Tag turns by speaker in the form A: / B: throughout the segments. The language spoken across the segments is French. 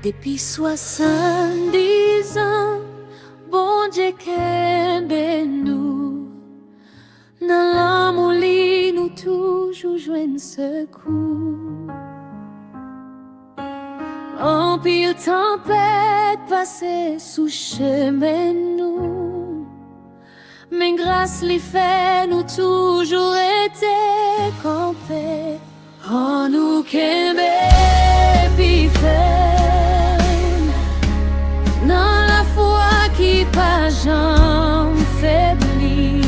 A: Depuis 70 ans, bon Dieu kembe nous. Dans l'amour li nous toujours joignent secours. En pile tempête passée sous chemin nous, mais grâce li fait nous toujours été campés. En nous kembe pi ferme, dans la foi qui pas jamais faibli.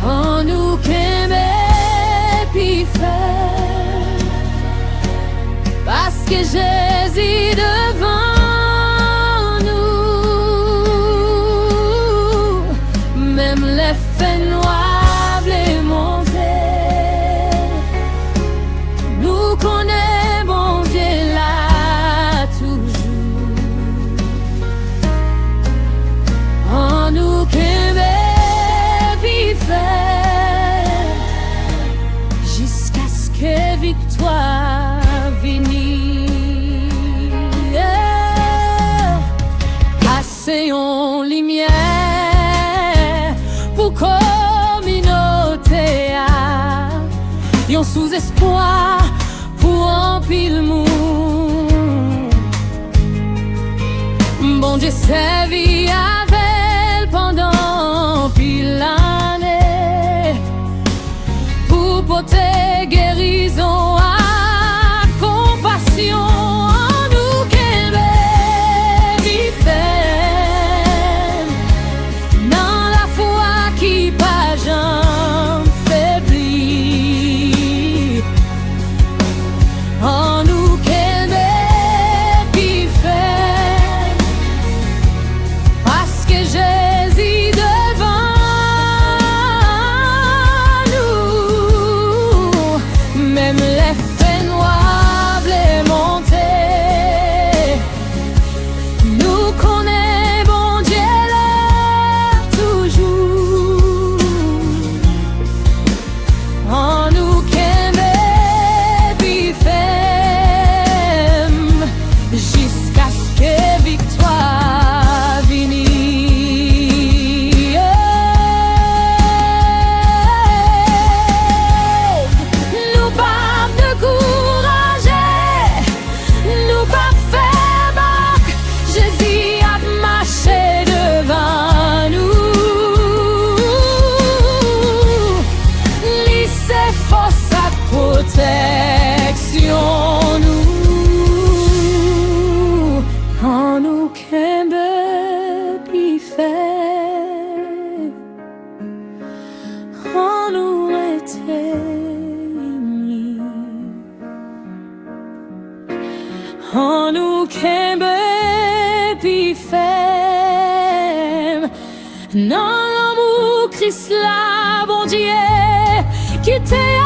A: En nous kembe pi ferme, parce que Jésus devant nous, même les faits noirs les monter, nous connaît bon Dieu là toujours. En nous kembe pi ferme, jusqu'à ce que victoire vienne. Asséons lumière pour communauté, yon sous-espoir pour un pile monde. Bon Dieu servi avec pendant pile l'année pour porter guérison à compassion. En nous kembe pi ferme, dans la foi qui pas jamais faibli. En nous kembe pi ferme, parce que Jésus devant nous, même les faits noirs les monter, nous connaît bon Dieu là toujours. En nous kembe pi ferme, jusqu'à ce que victoire vienne. Nous pas décourager, nous pas faire manque. Jésus a marché devant nous, lycée force à protection nous. En nous kembe pi ferme, en nous éteignit. En nous kembe pi ferme, dans l'amour Christ là, bon Dieu, qui t'est